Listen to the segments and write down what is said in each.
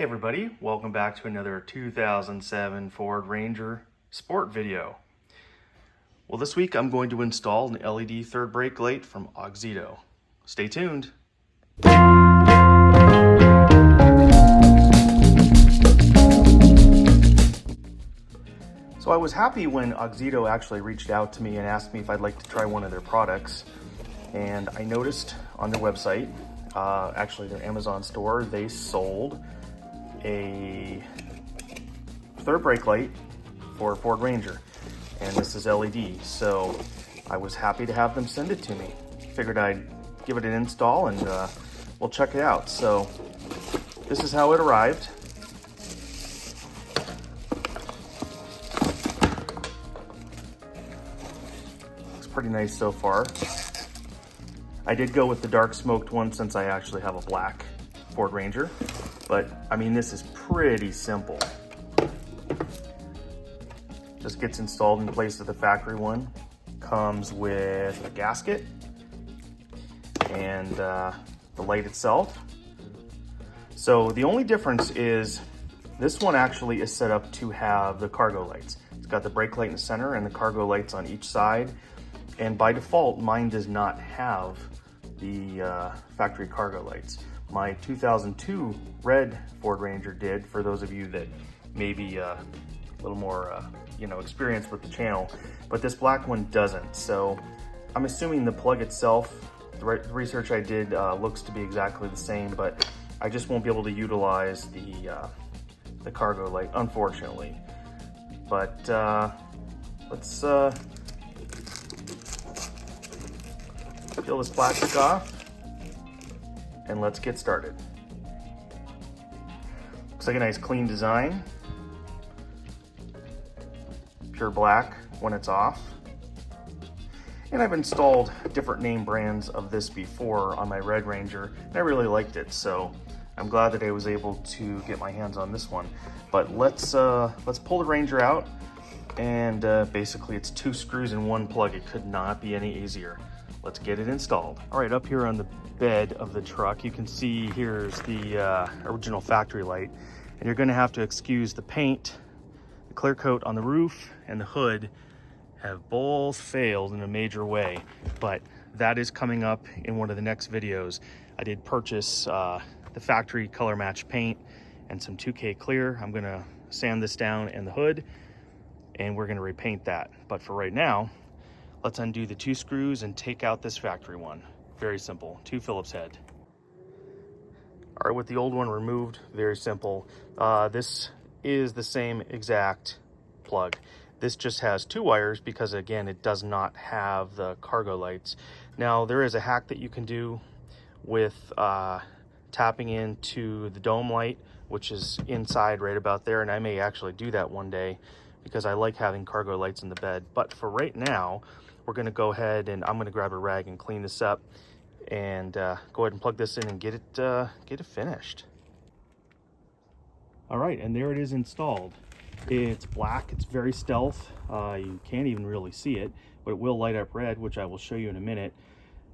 Hey everybody, welcome back to another 2007 Ford Ranger Sport video. Well, this week I'm going to install an LED third brake light from Auxito. Stay tuned. So I was happy when Auxito actually reached out to me and asked me if I'd like to try one of their products. And I noticed on their website, actually their Amazon store, they sold a third brake light for Ford Ranger, and this is LED, so I was happy to have them send it to me. Figured I'd give it an install and we'll check it out. So this is how it arrived. Looks pretty nice so far. I did go with the dark smoked one since I actually have a black Ford Ranger. But I mean, this is pretty simple. Just gets installed in place of the factory one. Comes with a gasket and the light itself. So the only difference is this one actually is set up to have the cargo lights. It's got the brake light in the center and the cargo lights on each side. And by default, mine does not have the factory cargo lights. My 2002 red Ford Ranger did, for those of you that may be a little more experienced with the channel, but this black one doesn't. So I'm assuming the plug itself, the research I did looks to be exactly the same, but I just won't be able to utilize the cargo light, unfortunately. But let's peel this plastic off and let's get started. Looks like a nice clean design. Pure black when it's off. And I've installed different name brands of this before on my Red Ranger, and I really liked it, so I'm glad that I was able to get my hands on this one. But let's pull the Ranger out, and basically it's 2 screws and 1 plug. It could not be any easier. Let's get it installed. All right, up here on the bed of the truck, you can see here's the original factory light, and you're gonna have to excuse the paint. The clear coat on the roof and the hood have both failed in a major way, but that is coming up in one of the next videos. I did purchase the factory color match paint and some 2K clear. I'm gonna sand this down in the hood and we're gonna repaint that. But for right now, let's undo the 2 screws and take out this factory one. Very simple, 2 Phillips head. All right, with the old one removed, very simple. This is the same exact plug. This just has 2 wires because, again, it does not have the cargo lights. Now, there is a hack that you can do with tapping into the dome light, which is inside right about there, and I may actually do that one day because I like having cargo lights in the bed. But for right now, we're gonna go ahead and I'm gonna grab a rag and clean this up and go ahead and plug this in and get it finished. All right, and there it is installed. It's black, it's very stealth. You can't even really see it, but it will light up red, which I will show you in a minute,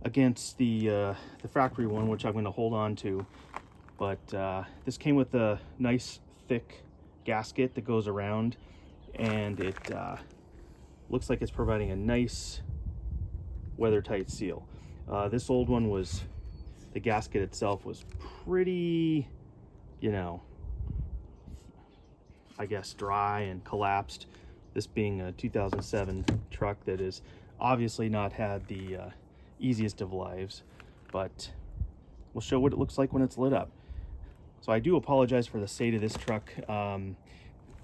against the factory one, which I'm gonna hold on to. But this came with a nice thick gasket that goes around, and it looks like it's providing a nice weather-tight seal. This old one was, the gasket itself was pretty, I guess dry and collapsed. This being a 2007 truck that has obviously not had the easiest of lives, but we'll show what it looks like when it's lit up. So I do apologize for the state of this truck.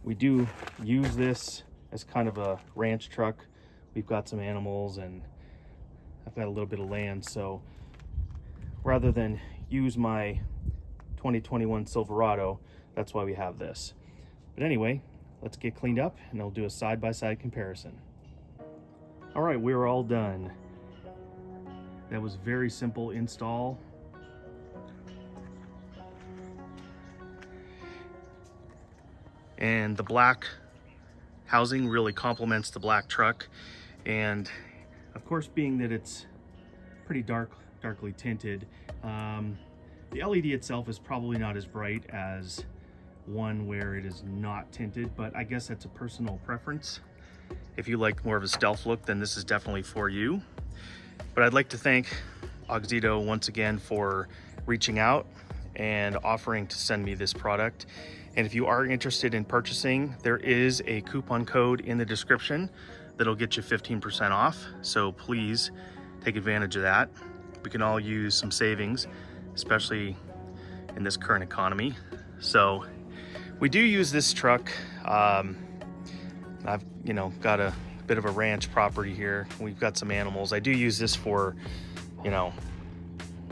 We do use this as kind of a ranch truck. We've got some animals and I've got a little bit of land, so rather than use my 2021 Silverado, that's why we have this. But anyway, let's get cleaned up and I'll do a side-by-side comparison. All right, we're all done. That was very simple install. And the black housing really complements the black truck. And of course, being that it's pretty darkly tinted, the LED itself is probably not as bright as one where it is not tinted, but I guess that's a personal preference. If you like more of a stealth look, then this is definitely for you. But I'd like to thank Auxito once again for reaching out and offering to send me this product. And if you are interested in purchasing, there is a coupon code in the description that'll get you 15% off. So please take advantage of that. We can all use some savings, especially in this current economy. So we do use this truck. I've got a bit of a ranch property here. We've got some animals. I do use this for,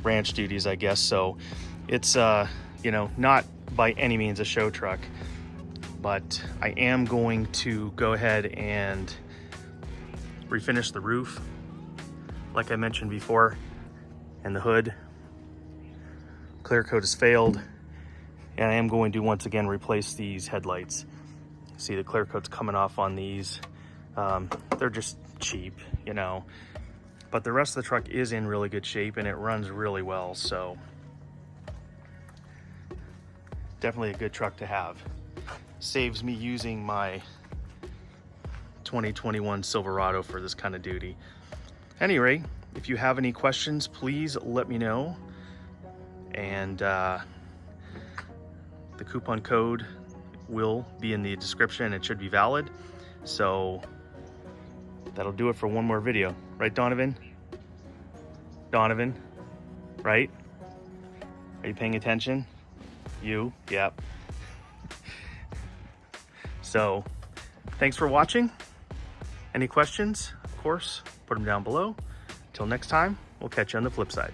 ranch duties, I guess. So it's, not by any means a show truck, but I am going to go ahead and refinish the roof, like I mentioned before, and the hood. Clear coat has failed, and I am going to once again replace these headlights. See, the clear coat's coming off on these. They're just cheap, but the rest of the truck is in really good shape and it runs really well. So definitely a good truck to have. Saves me using my 2021 Silverado for this kind of duty. Anyway, if you have any questions, please let me know. And the coupon code will be in the description. It should be valid. So that'll do it for one more video. Right, Donovan? Donovan, right? Are you paying attention? You? Yep. So thanks for watching. Any questions, of course, put them down below. Till next time, we'll catch you on the flip side.